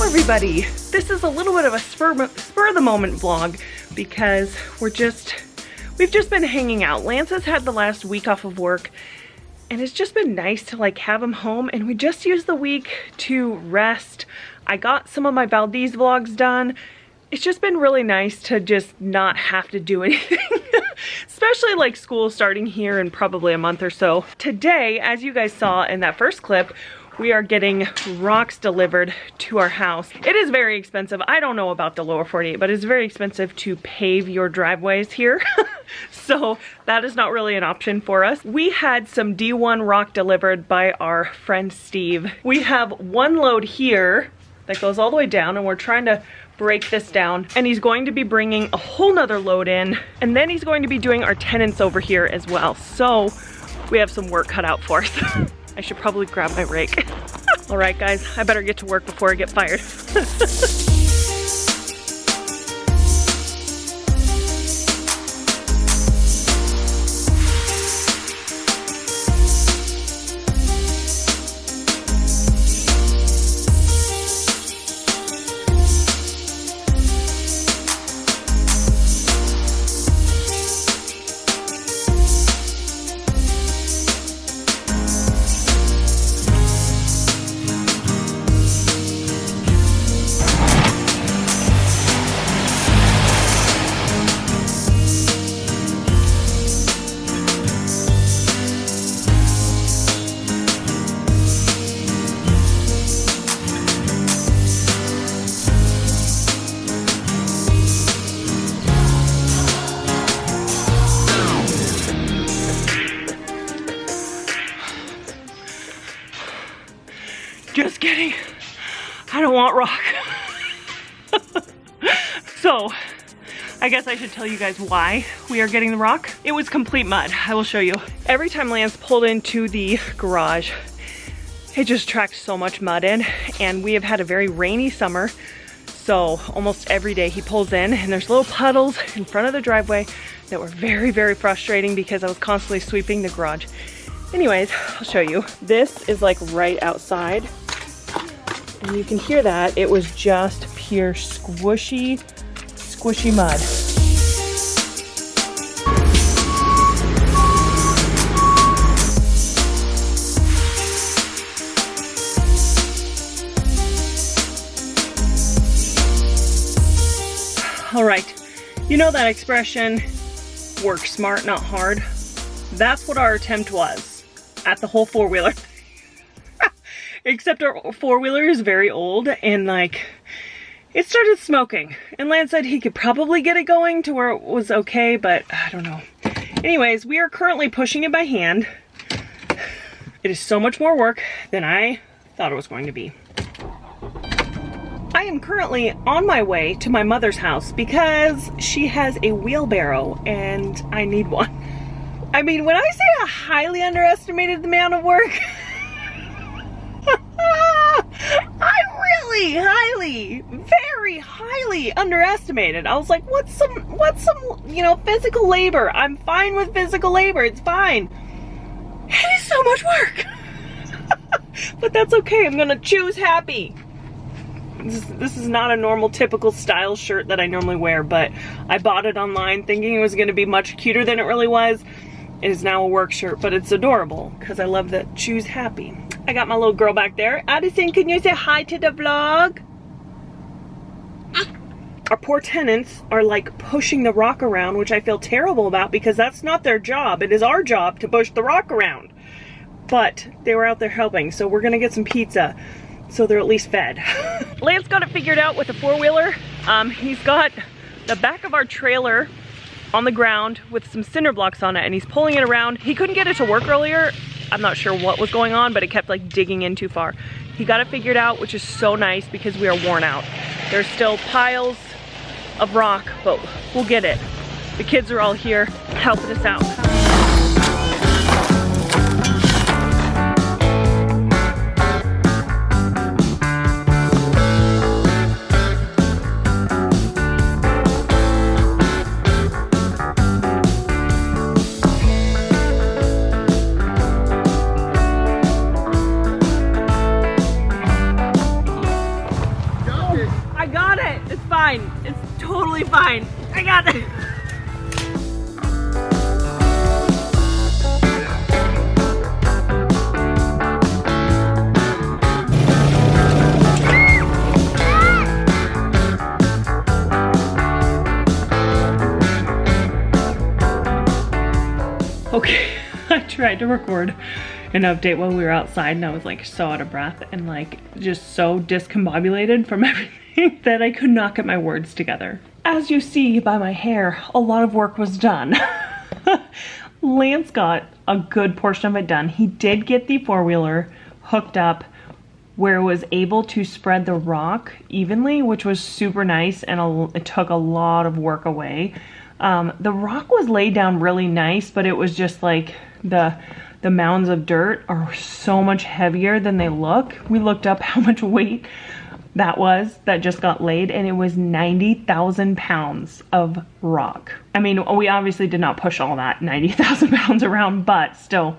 everybody. This is a little bit of a spur of the moment vlog because we've just been hanging out. Lance has had the last week off of work and it's just been nice to like have him home, and we just used the week to rest. I got some of my Valdez vlogs done. It's just been really nice to just not have to do anything, especially like school starting here in probably a month or so. Today, as you guys saw in that first clip, we are getting rocks delivered to our house. It is very expensive. I don't know about the lower 48, but it's very expensive to pave your driveways here. So that is not really an option for us. We had some D1 rock delivered by our friend Steve. We have one load here that goes all the way down, and we're trying to break this down, and he's going to be bringing a whole nother load in, and then he's going to be doing our tenants over here as well. So we have some work cut out for us. I should probably grab my rake. All right, guys, I better get to work before I get fired. Just kidding. I don't want rock. So, I guess I should tell you guys why we are getting the rock. It was complete mud. I will show you. Every time Lance pulled into the garage, it just tracked so much mud in, and we have had a very rainy summer. So almost every day he pulls in and there's little puddles in front of the driveway that were very, very frustrating because I was constantly sweeping the garage. Anyways, I'll show you. This is like right outside. And you can hear that. It was just pure squishy mud. All right, you know that expression, work smart, not hard? That's what our attempt was at the whole four-wheeler. Except our four-wheeler is very old and like it started smoking, and Lance said he could probably get it going to where it was okay, but I don't know. Anyways, we are currently pushing it by hand. It is so much more work than I thought it was going to be. I am currently on my way to my mother's house because she has a wheelbarrow and I need one. I mean, when I say I highly underestimated the amount of work, I really very highly underestimated. I was like, what's some, you know, physical labor? I'm fine with physical labor, it's fine. It is so much work. But that's okay, I'm gonna choose happy. This is not a normal typical style shirt that I normally wear, but I bought it online thinking it was gonna be much cuter than it really was. It is now a work shirt, but it's adorable because I love the choose happy. I got my little girl back there. Addison, can you say hi to the vlog? Our poor tenants are like pushing the rock around, which I feel terrible about because that's not their job. It is our job to push the rock around. But they were out there helping, so we're gonna get some pizza so they're at least fed. Lance got it figured out with a four-wheeler. He's got the back of our trailer on the ground with some cinder blocks on it, and he's pulling it around. He couldn't get it to work earlier. I'm not sure what was going on, but it kept like digging in too far. He got it figured out, which is so nice because we are worn out. There's still piles of rock, but we'll get it. The kids are all here helping us out. totally fine. I got it. Okay, I tried to record an update while we were outside and I was like so out of breath and like just so discombobulated from everything that I could not get my words together. As you see by my hair, a lot of work was done. Lance got a good portion of it done. He did get the four-wheeler hooked up where it was able to spread the rock evenly, which was super nice, and it took a lot of work away. The rock was laid down really nice, but it was just like the mounds of dirt are so much heavier than they look. We looked up how much weight that just got laid, and it was 90,000 pounds of rock. I mean, we obviously did not push all that 90,000 pounds around, but still,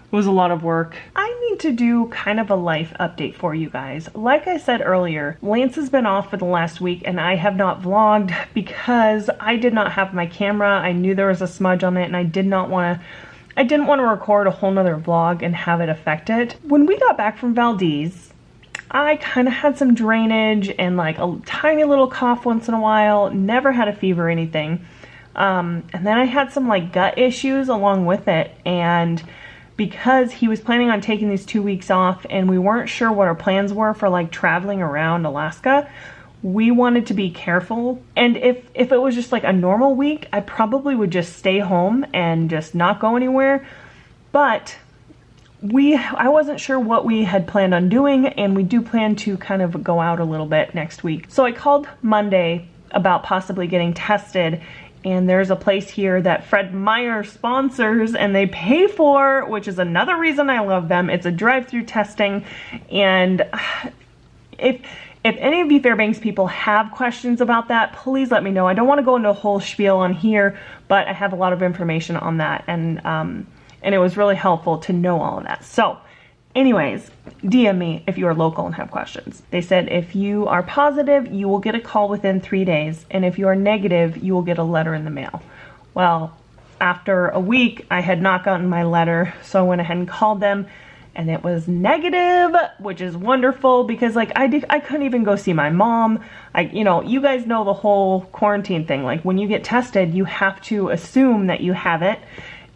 it was a lot of work. I need to do kind of a life update for you guys. Like I said earlier, Lance has been off for the last week and I have not vlogged because I did not have my camera. I knew there was a smudge on it and I didn't want to record a whole nother vlog and have it affect it. When we got back from Valdez, I kind of had some drainage and like a tiny little cough once in a while, never had a fever or anything. And then I had some like gut issues along with it, and because he was planning on taking these 2 weeks off and we weren't sure what our plans were for like traveling around Alaska, we wanted to be careful. And if it was just like a normal week, I probably would just stay home and just not go anywhere. But I wasn't sure what we had planned on doing, and we do plan to kind of go out a little bit next week. So I called Monday about possibly getting tested, and there's a place here that Fred Meyer sponsors and they pay for, which is another reason I love them. It's a drive-through testing, and if any of you Fairbanks people have questions about that, please let me know. I don't want to go into a whole spiel on here, but I have a lot of information on that, and it was really helpful to know all of that. So anyways, DM me if you are local and have questions. They said if you are positive, you will get a call within 3 days, and if you are negative, you will get a letter in the mail. Well, after a week, I had not gotten my letter, so I went ahead and called them, and it was negative, which is wonderful because like I couldn't even go see my mom. You guys know the whole quarantine thing. Like when you get tested, you have to assume that you have it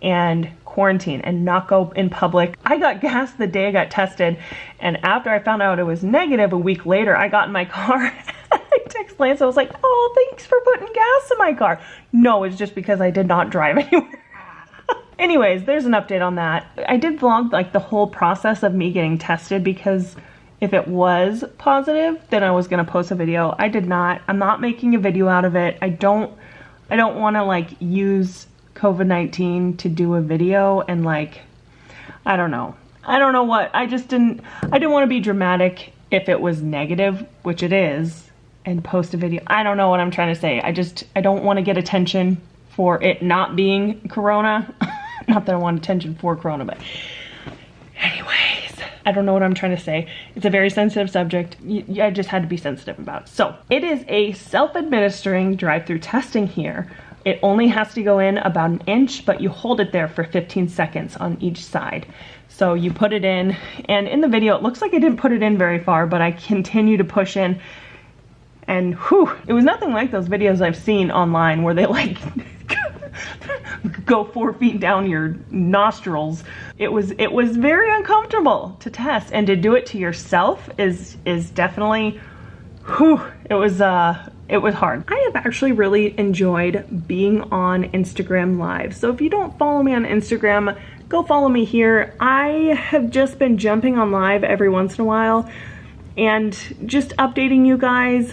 and quarantine and not go in public. I got gas the day I got tested, and after I found out it was negative a week later, I got in my car. I texted Lance, I was like, oh, thanks for putting gas in my car. No, it's just because I did not drive anywhere. Anyways, there's an update on that. I did vlog like the whole process of me getting tested because if it was positive, then I was gonna post a video. I did not. I'm not making a video out of it. I don't want to like use COVID-19 to do a video and like, I don't know what, I didn't want to be dramatic if it was negative, which it is, and post a video. I don't know what I'm trying to say. I don't want to get attention for it not being Corona. Not that I want attention for Corona, but anyways, I don't know what I'm trying to say. It's a very sensitive subject. I just had to be sensitive about it. So it is a self-administering drive-through testing here. It only has to go in about 1 inch, but you hold it there for 15 seconds on each side. So you put it in, and in the video, it looks like I didn't put it in very far, but I continue to push in, and whew, it was nothing like those videos I've seen online where they like go 4 feet down your nostrils. It was very uncomfortable to test, and to do it to yourself is definitely, whew, it was hard. I have actually really enjoyed being on Instagram Live. So if you don't follow me on Instagram, go follow me here. I have just been jumping on live every once in a while and just updating you guys.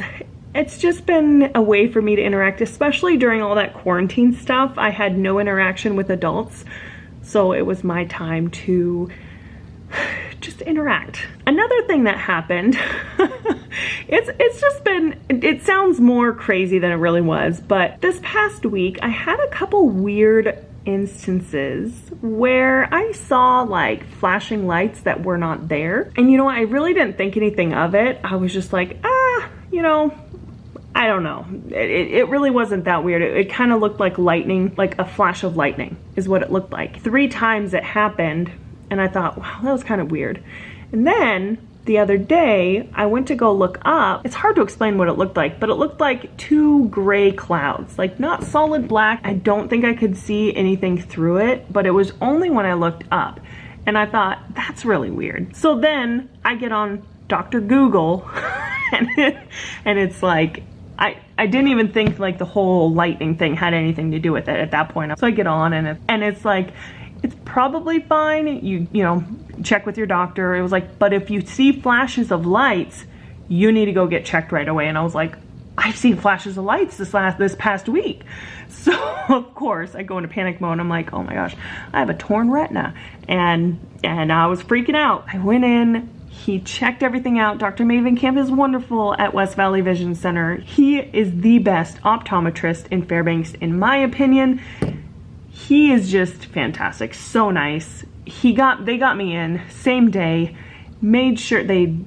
It's just been a way for me to interact, especially during all that quarantine stuff. I had no interaction with adults, so it was my time to just interact. Another thing that happened, it's just been, it sounds more crazy than it really was, but this past week I had a couple weird instances where I saw like flashing lights that were not there. And I really didn't think anything of it. I was just like, I don't know. It really wasn't that weird. It kind of looked like lightning, like a flash of lightning is what it looked like. 3 times it happened, and I thought, wow, that was kind of weird. And then the other day, I went to go look up. It's hard to explain what it looked like, but it looked like 2 gray clouds, like not solid black. I don't think I could see anything through it, but it was only when I looked up. And I thought, that's really weird. So then I get on Dr. Google and it's like, I didn't even think like the whole lightning thing had anything to do with it at that point. So I get on and it's like, it's probably fine. You know, check with your doctor. It was like, but if you see flashes of lights, you need to go get checked right away. And I was like, I've seen flashes of lights this past week. So of course I go into panic mode. I'm like, oh my gosh, I have a torn retina. And I was freaking out. I went in, he checked everything out. Dr. Maven Camp is wonderful at West Valley Vision Center. He is the best optometrist in Fairbanks, in my opinion. He is just fantastic, so nice. They got me in same day, made sure they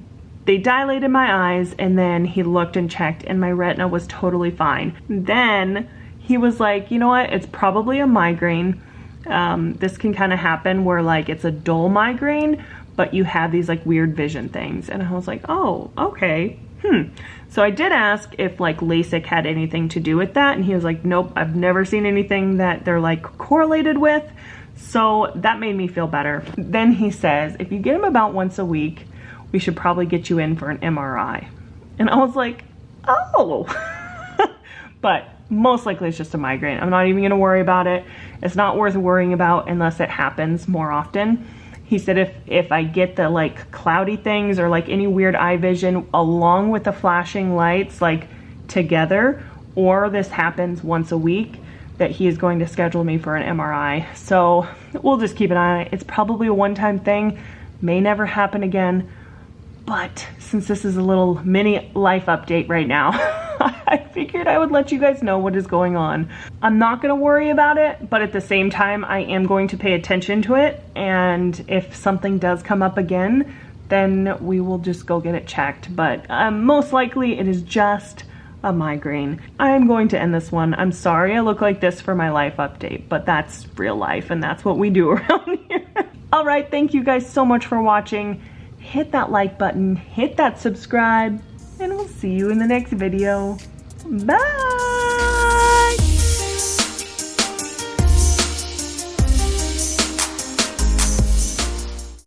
dilated my eyes, and then he looked and checked and my retina was totally fine. Then he was like, you know what, it's probably a migraine. This can kind of happen where like it's a dull migraine, but you have these like weird vision things. And I was like, oh, okay. So I did ask if like LASIK had anything to do with that, and he was like, nope, I've never seen anything that they're like correlated with. So that made me feel better. Then he says, if you get him about once a week, we should probably get you in for an MRI. And I was like, oh. But most likely it's just a migraine. I'm not even gonna worry about it. It's not worth worrying about unless it happens more often. He said if I get the like cloudy things or like any weird eye vision along with the flashing lights like together, or this happens once a week, that he is going to schedule me for an MRI. So we'll just keep an eye on it. It's probably a one-time thing, may never happen again. But since this is a little mini life update right now, I figured I would let you guys know what is going on. I'm not gonna worry about it, but at the same time, I am going to pay attention to it. And if something does come up again, then we will just go get it checked. But most likely it is just a migraine. I'm going to end this one. I'm sorry I look like this for my life update, but that's real life and that's what we do around here. All right, thank you guys so much for watching. Hit that like button, hit that subscribe, and we'll see you in the next video. Bye!